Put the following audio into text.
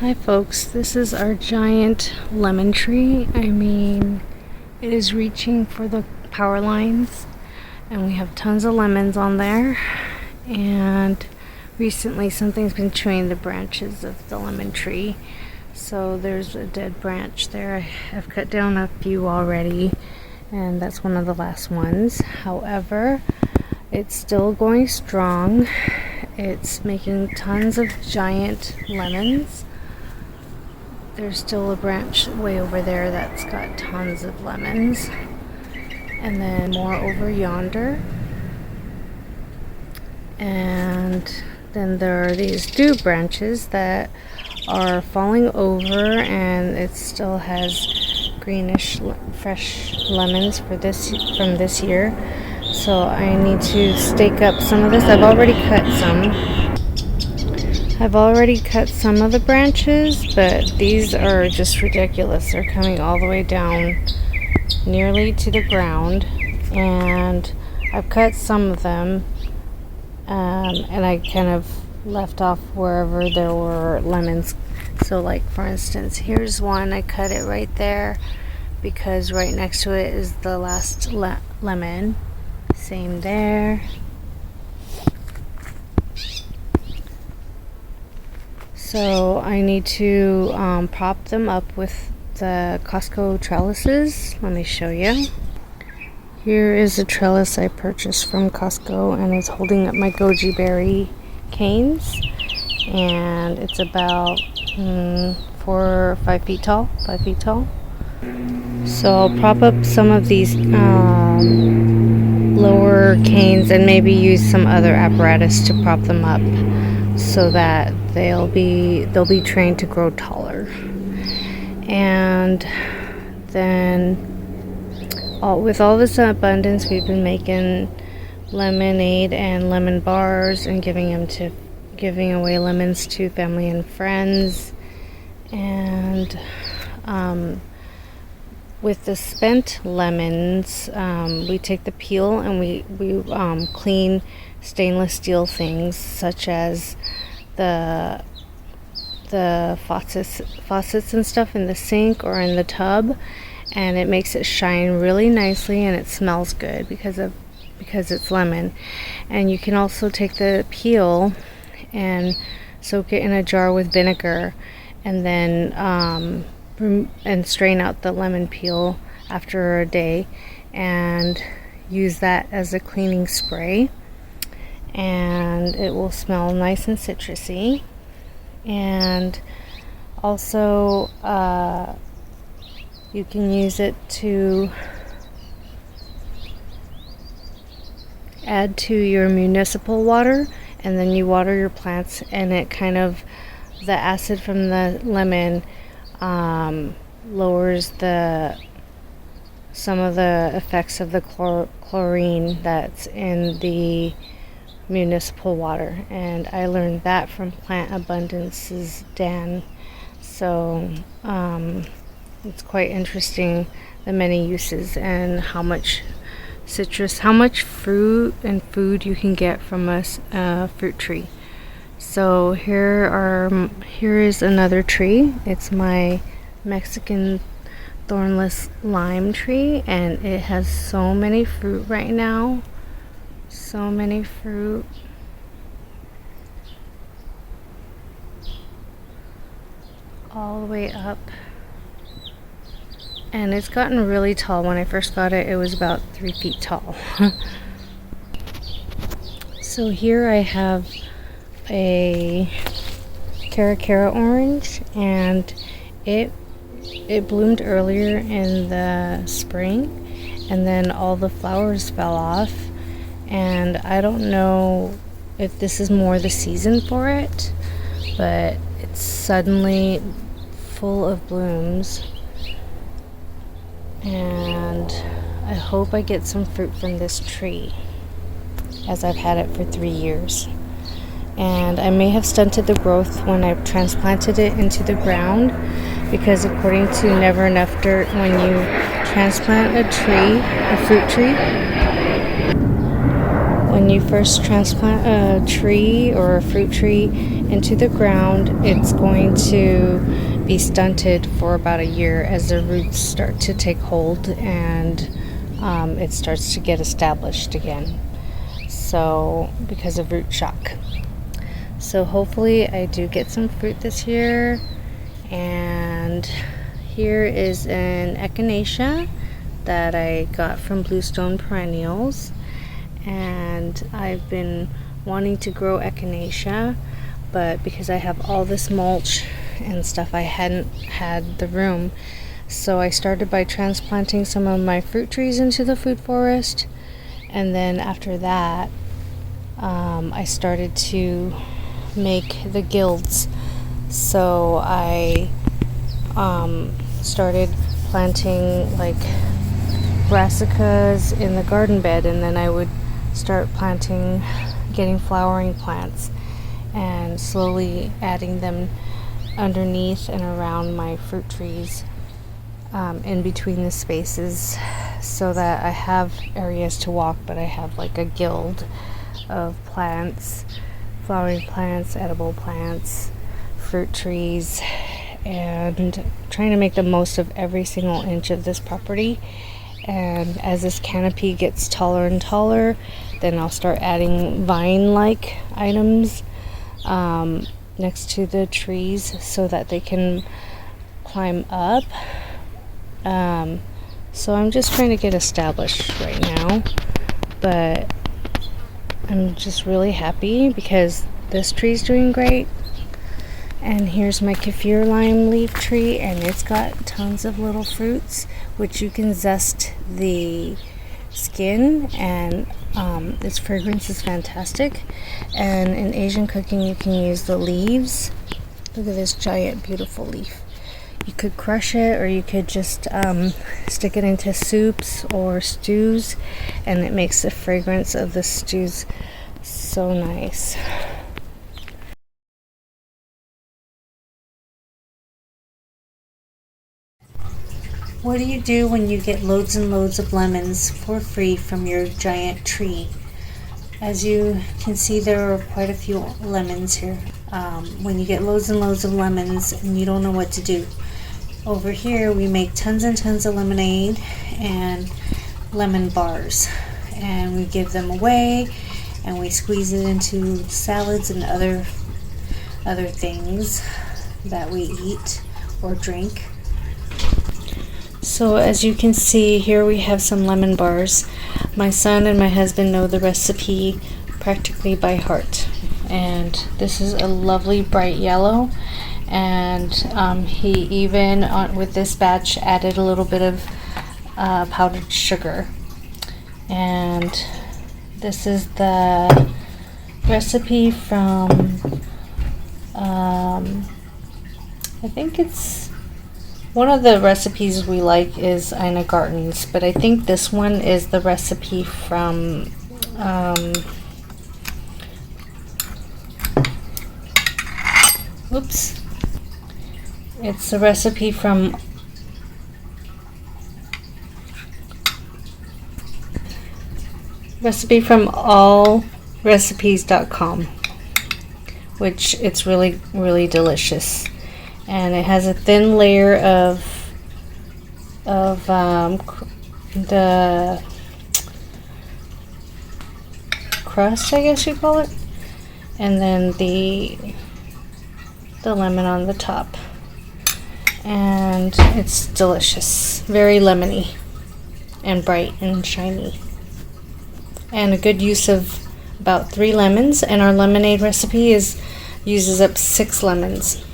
Hi folks, this is our giant lemon tree. I mean, it is reaching for the power lines and we have tons of lemons on there, and recently something's been chewing the branches of the lemon tree. So there's a dead branch there. I've cut down a few already and that's one of the last ones. However, it's still going strong. It's making tons of giant lemons. There's still a branch way over there that's got tons of lemons. And then more over yonder. And then there are these new branches that are falling over, and it still has greenish fresh lemons from this year. So I need to stake up some of this. I've already cut some of the branches, but these are just ridiculous. They're coming all the way down nearly to the ground, and I've cut some of them, and I kind of left off wherever there were lemons. So like for instance, here's one. I cut it right there because right next to it is the last lemon. Same there. So I need to prop them up with the Costco trellises. Let me show you. Here is a trellis I purchased from Costco, and it's holding up my goji berry canes, and it's about 4 or 5 feet tall. So I'll prop up some of these lower canes and maybe use some other apparatus to prop them up so that they'll be trained to grow taller. And then with all this abundance, we've been making lemonade and lemon bars and giving away lemons to family and friends. And with the spent lemons, we take the peel and we clean stainless steel things such as the faucets and stuff in the sink or in the tub, and it makes it shine really nicely, and it smells good because it's lemon. And you can also take the peel and soak it in a jar with vinegar, and then and strain out the lemon peel after a day and use that as a cleaning spray, and it will smell nice and citrusy. And also you can use it to add to your municipal water, and then you water your plants, and it kind of, the acid from the lemon lowers some of the effects of the chlorine that's in the municipal water. And I learned that from Plant Abundance's Dan. So it's quite interesting, the many uses and how much fruit and food you can get from a fruit tree. So here is another tree. It's my Mexican thornless lime tree, and it has so many fruit right now. So many fruit. All the way up. And it's gotten really tall. When I first got it, it was about 3 feet tall. So here I have a caracara orange, and it bloomed earlier in the spring, and then all the flowers fell off, and I don't know if this is more the season for it, but it's suddenly full of blooms, and I hope I get some fruit from this tree, as I've had it for 3 years. And I may have stunted the growth when I transplanted it into the ground, because according to Never Enough Dirt, when you transplant a fruit tree, when when you first transplant a tree or a fruit tree into the ground, it's going to be stunted for about a year as the roots start to take hold and it starts to get established again. So, because of root shock. So hopefully I do get some fruit this year. And here is an echinacea that I got from Bluestone Perennials. And I've been wanting to grow echinacea, but because I have all this mulch and stuff, I hadn't had the room. So I started by transplanting some of my fruit trees into the food forest, and then after that I started to make the guilds. So I started planting like brassicas in the garden bed, and then I would start getting flowering plants and slowly adding them underneath and around my fruit trees, in between the spaces, so that I have areas to walk, but I have like a guild of plants, flowering plants, edible plants, fruit trees, and trying to make the most of every single inch of this property. And as this canopy gets taller and taller, then I'll start adding vine-like items next to the trees so that they can climb up. So I'm just trying to get established right now, but I'm just really happy because this tree's doing great. And here's my kaffir lime leaf tree, and it's got tons of little fruits, which you can zest the skin, and its fragrance is fantastic. And in Asian cooking, you can use the leaves. Look at this giant, beautiful leaf. You could crush it, or you could just stick it into soups or stews, and it makes the fragrance of the stews so nice. What do you do when you get loads and loads of lemons for free from your giant tree? As you can see, there are quite a few lemons here. When you get loads and loads of lemons and you don't know what to do. Over here we make tons and tons of lemonade and lemon bars, and we give them away, and we squeeze it into salads and other things that we eat or drink. So as you can see here, we have some lemon bars. My son and my husband know the recipe practically by heart, and this is a lovely bright yellow, and he even with this batch added a little bit of powdered sugar. And this is the recipe from I think it's one of the recipes we like is Ina Garten's, but I think this one is the recipe from it's a recipe from allrecipes.com, which it's really, really delicious. And it has a thin layer of the crust, I guess you call it, and then the lemon on the top, and it's delicious, very lemony and bright and shiny, and a good use of about 3 lemons. And our lemonade recipe uses up 6 lemons.